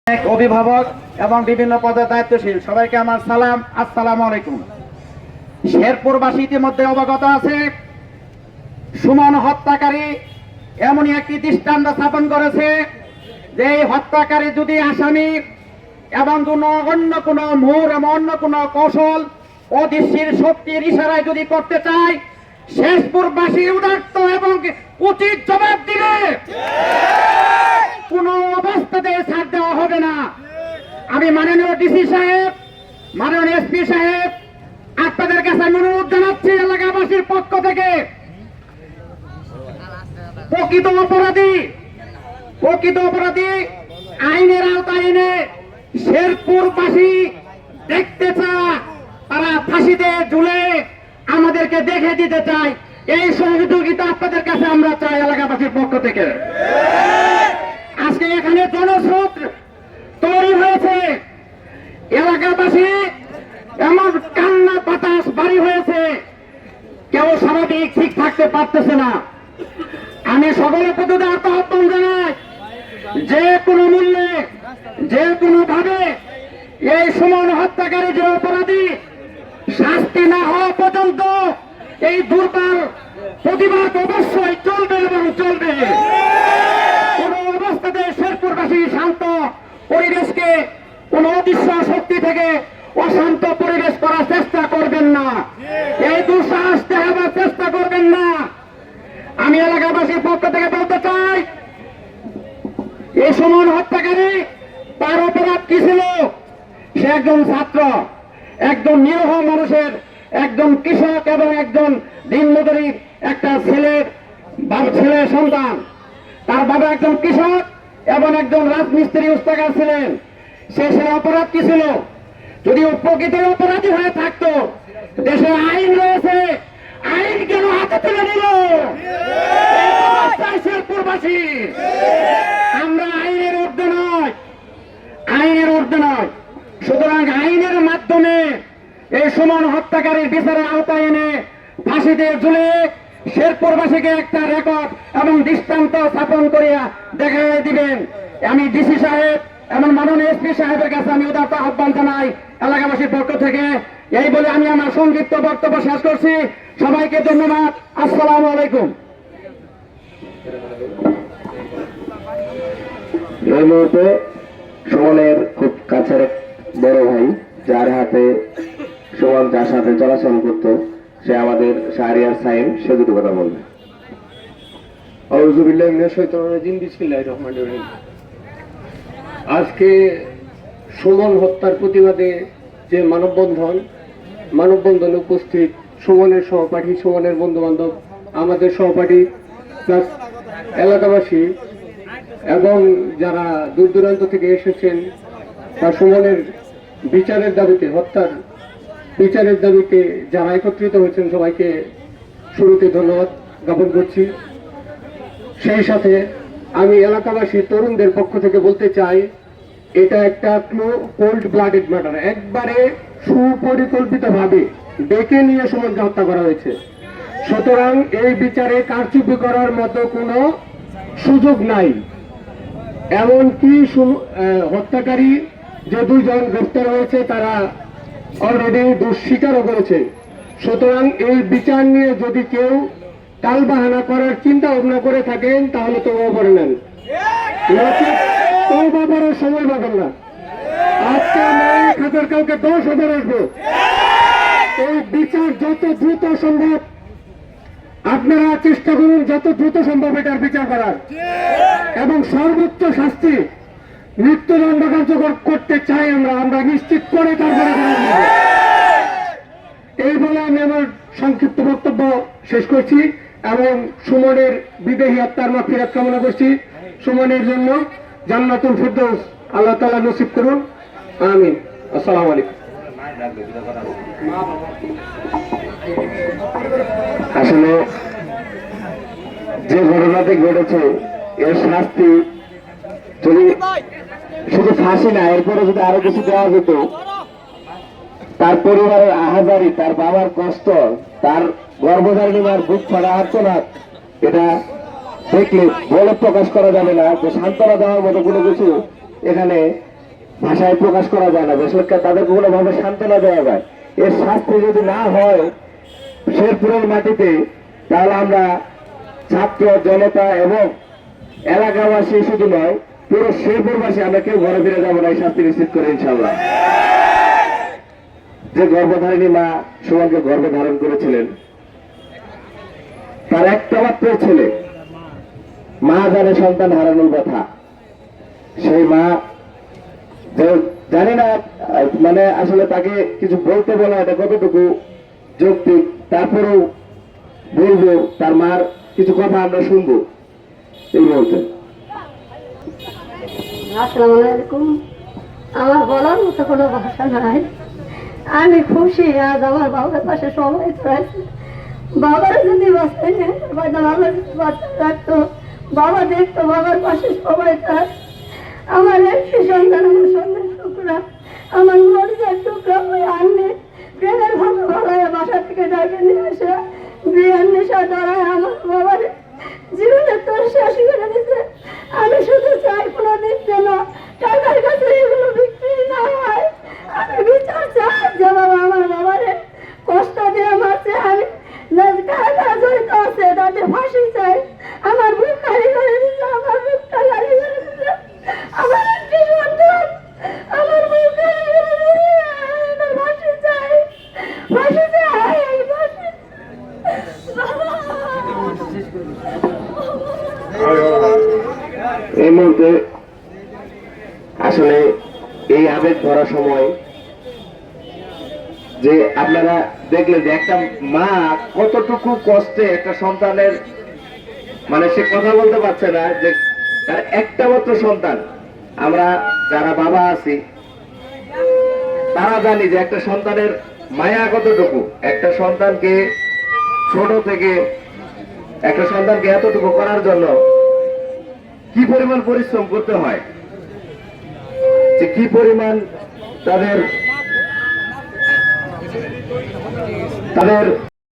অভিভাবক এবং বিভিন্ন পদে দায়িত্বশীল সবাইকে আমার সালাম, আসসালামু আলাইকুম। শেরপুরবাসী ইতিমধ্যে অবগত আছে, সুমন হত্যাকারী এমনই একটি দৃষ্টান্ত স্থাপন করেছে যে এই হত্যাকারী যদি আসামি এবং অন্য কোনো মোড় এবং অন্য কোনো কৌশল অদৃশ্যের শক্তির ইশারায় যদি করতে চায়, শেরপুরবাসী উদাত্ত এবং উচিত জবাব দিবে। কোন অবস্থাতে ছাড় দেওয়া হবে না। আমি মাননীয় ডিসি সাহেব, মাননীয় এসপি সাহেব, আপনাদের কাছে অনুরোধ জানাচ্ছি এলাকাবাসীর পক্ষ থেকে, প্রকৃত অপরাধী আইনের আওতায় এনে শেরপুরবাসী দেখতে চায়, তারা ফাঁসিতে ঝুলে আমাদেরকে দেখে দিতে চায়। এই সহযোগিতা আপনাদের কাছে আমরা চাই এলাকাবাসীর পক্ষ থেকে। আজকে এখানে জনস্রোত তৈরি হয়েছে, এলাকাবাসী এমন কান্না বাতাস বাড়ি হয়েছে, কেউ স্বাভাবিক ঠিক থাকতে পারতেছে না। আমি সকলের প্রতি আহ্বান জানাই, যে কোনো মূল্যে যে কোনো ভাবে এই সুমন হত্যাকারী যে অপরাধী শাস্তি না হওয়া পর্যন্ত এই দুর্বার প্রতিবাদ অবশ্যই চলবে এবং চলবে। কোন অবস্থাতে শেরপুরবাসী শান্ত পরিবেশকে কোন অদৃশ্য শক্তি থেকে অশান্ত পরিবেশ করার চেষ্টা করবেন না, এই দুঃসাহস দেখাবার চেষ্টা করবেন না। আমি এলাকাবাসীর পক্ষ থেকে বলতে চাই, এই সুমন হত্যাকারী তার অপরাধ কি ছিল? সে একজন ছাত্র, একজন নিরীহ মানুষের, একজন কৃষক এবং একজন দিনমজুরির একটা ছেলের সন্তান। তার বাবা একজন কৃষক এবং একজন রাজমিস্ত্রি উস্তাকার ছিলেন। সে অপরাধ কি ছিল? যদি প্রকৃত অপরাধী হয়ে থাকতো, দেশে আইন রয়েছে, আইন কেন হাতে তুলে নিল শেরপুরবাসী? আমরা আইনের ঊর্ধ্বে নয়। সুতরাং আইনের মাধ্যমে এই সুমন হত্যাকারীর বিচারের আওতায় এনে ফাঁসিতে ঝুলে শেরপুরবাসীকে একটা রেকর্ড এবং দৃষ্টান্ত স্থাপন করিয়া দেখাই দিবেন। আমি ডিসি সাহেব এবং মাননীয় এসপি সাহেবের কাছে আমি উদাত্ত আহ্বান জানাই এলাকাবাসীর পক্ষ থেকে। এই বলে আমি আমার সংক্ষিপ্ত বক্তব্য শেষ করছি। সবাইকে ধন্যবাদ। আসসালামু আলাইকুম। এই মুহূর্তে সুমনের খুব কাছের বড় ভাই, যার হাতে সুমন যার সাথে চলাচল করত, সে আমাদের শাহরিয়ার সাইম, সে দুটো কথা বলবে। আজকে সুমন হত্যার প্রতিবাদে যে মানববন্ধনে উপস্থিত সুমনের সহপাঠী, সুমনের বন্ধু বান্ধব, আমাদের সহপাঠী প্লাস এলাকাবাসী এবং যারা দূর দূরান্ত থেকে এসেছেন, তা সুমনের বিচারের দাবিতে, হত্যার বিচারের দাবিতে যারা একত্রিত হয়েছেন, সবাইকে শুরুতে ধন্যবাদ জ্ঞাপন করছি। সেই সাথে আমি এলাকাবাসী তরুণদের পক্ষ থেকে বলতে চাই, এটা একটা কোল্ড ব্লাডেড ম্যাটার। একবারে সুপরিকল্পিতভাবে ডেকে নিয়ে সুমনকে হত্যা করা হয়েছে। সুতরাং এই বিচারে কারচুপি করার মতো কোনো সুযোগ নাই। এমনকি হত্যাকারী যে দুইজন গ্রেফতার হয়েছে, তারা অলরেডি দোষ স্বীকারও করেছে। সুতরাং এই বিচার নিয়ে যদি কেউ টালবাহানা করার চিন্তা ভাবনা করে থাকেন, তাহলে তওবা করে নেন, তওবা করার সময় পাবেন না। আজকে নয়, হাজার কাউকে 10,000 আসবো। এই বিচার যত দ্রুত সম্ভব আপনারা চেষ্টা করুন, যত দ্রুত সম্ভব এটার বিচার করার, এবং সর্বোচ্চ শাস্তি মৃত্যুদণ্ড কার্যকর করতে চাই আমরা নিশ্চিত করে তারপরে। এই বলে আমি আমার সংক্ষিপ্ত বক্তব্য শেষ করছি এবং সুমনের বিদেহী আত্মার মাগফিরাত কামনা করছি। সুমনের জন্য জান্নাতুল ফিরদৌস আল্লাহ তাআলা নসিব করুন, আমিন। আসসালামু আলাইকুম। আসলে যে ঘটনাটি ঘটেছে, এর শাস্তি যদি শুধু ফাঁসি না, এরপরে যদি আরো কিছু দেওয়া যেত, তার পরিবারের আহাজারি, তার বাবার কষ্ট, তার গর্ভধারিণী মার বুক ফাড়া আর্তনাদ, এটা দেখলে বলে প্রকাশ করা যাবে না যে সান্ত্বনা দেওয়ার মতো কোনো কিছু এখানে ভাষায় প্রকাশ করা যায় না, আসলে তাদেরকে কোনোভাবে সান্ত্বনা দেওয়া যায়। এর শাস্তি যদি না হয় শেরপুরের মাটিতে, তাহলে আমরা ছাত্র জনতা এবং এলাকাবাসী শুধু নয়, পুরো শেরপুরবাসী আমরা কেউ ঘরে ফিরে যাবো না এই শাস্তি নিশ্চিত করে ইনশাল্লাহ। যে গর্ভধারিণী মা সুমনকে গর্ভে ধারণ করেছিলেন, তার একটা মাত্র ছেলে, মা জানে সন্তান হারানোর কথা। সেই মা জানি না, মানে আসলে তাকে কিছু বলতে বলা এটা কতটুকু যৌক্তিক, তারপরেও বলবো তার মার কিছু কথা আমরা শুনবো এই মুহূর্তে। আসসালামু আলাইকুম। আমার বলার মতো কোনো ভাষা নাই। আমি খুশি আজ আমার বাবার পাশে সবাই আছে। বাবার যদি বাসায় নেই, বাবা যদি বাচ্চা রাখতো, বাবা দেখতো বাবার পাশে সবাই থাক। আমার একটি সন্তান, আমার সন্তান টুকরা, আমার মরিজার টুকরা ওই আনলে প্রেমের ভালো ভালায় বাসা থেকে ডাকে নিয়ে আসে বিয়ের নেশা ধরায় আমার বাবার জীবনে তোর শেষ করে দিচ্ছে। আমি শুধু চাই কোনোদিন যেন টাকার কাছে এগুলো বিক্রি না হয়। আমি বিচার চাই যে বাবা আমার বাবারে কষ্ট দিয়ে মারছে, আমি কারা জড়িত আছে তাদের ফাঁসি চাই। আমার বুক খালি করে দিচ্ছে, আমার বুকটা খালি করে দিচ্ছে। আমার একটি সন্তান, আমার বুক খালি করে দিচ্ছে, ফাঁসি চাই, ফাঁসি চাই, ফাঁসি। এই মুহূর্তে আসলে এই আবেগ ভরা সময় যে আপনারা দেখলেন যে একটা মা কতটুকু কষ্টে একটা সন্তানের, মানে সে কথা বলতে পারছে না, যে তার একটা মাত্র সন্তান। আমরা যারা বাবা আছি তারা জানি যে একটা সন্তানের মায়া কতটুকু, একটা সন্তানকে ছোট থেকে একটা সন্তানকে এতটুকু করার জন্য কি পরিমাণ পরিশ্রম করতে হয়, যে কি পরিমাণ তাদের